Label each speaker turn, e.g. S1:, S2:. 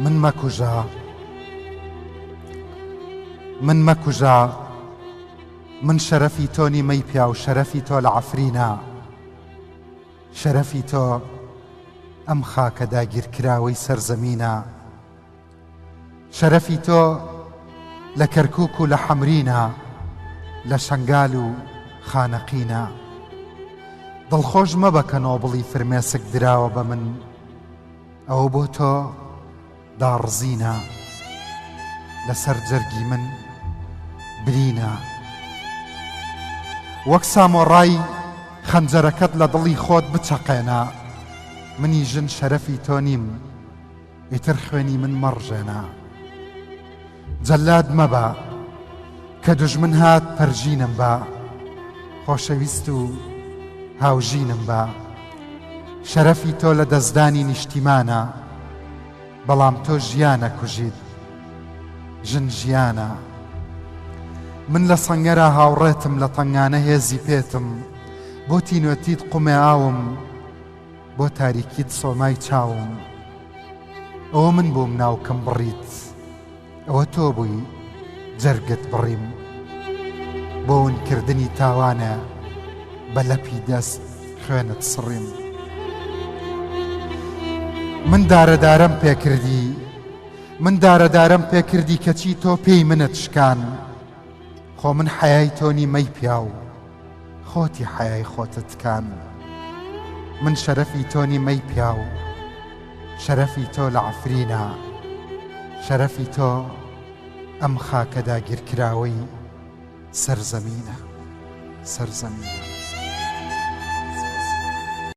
S1: من مەکوژە من شەرەفی تۆنی مەی پیا و شەرەفی تۆ لە عەفرینە شەرەفی تۆ ئەم خاکە داگیرکراوەی سەرزەمینە شەرەفی تۆ لە کەرکووک و لە حەمرینە لە شەنگال و خانەقینە دڵخۆش مەبە کە نۆبڵی فرمێسک دراوە بە من ئەوە بۆ تۆ داڕزینە لەسەر جەرگی من برینە وەک سامۆڕای خەنجەرەکەت لە دڵی خۆت بچەقێنە منی ژن شەرەفی تۆ نیم ئیتر خوێنی من مەڕژێنە جەلاد مەبە کە دوژمن هات پەرژینم بە خۆشەویست و هاوژینم بە شەرەفی تۆ لە دەستدانی نیشتیمانە بەڵام تۆ ژیانە کوژیت ژن ژیانە من لە سەنگەرە هاوڕێتم لە تەنگانە هێزی پێتم بۆ تینوەتیت قومێ ئاوم بۆ تاریکیت سۆمای چاوم ئەوە من بووم ناوکەم بڕیت ئەوە تۆ بووی جەرگت بڕیم بۆ ونکردنی تاوانە بە لەپی دەست خوێنت سڕیم من دارەدارەم پێکردی کەچی تۆ پێی منت شکان خۆ من حەیای تۆنی مەی پیا و خۆتی حەیای خۆتت کان من شەرەفی تۆنی مەی پیا و شەرەفی تۆ لە عەفرینە شەرەفی تۆ ئەم خاکە داگیرکراوەی سەرزەمینە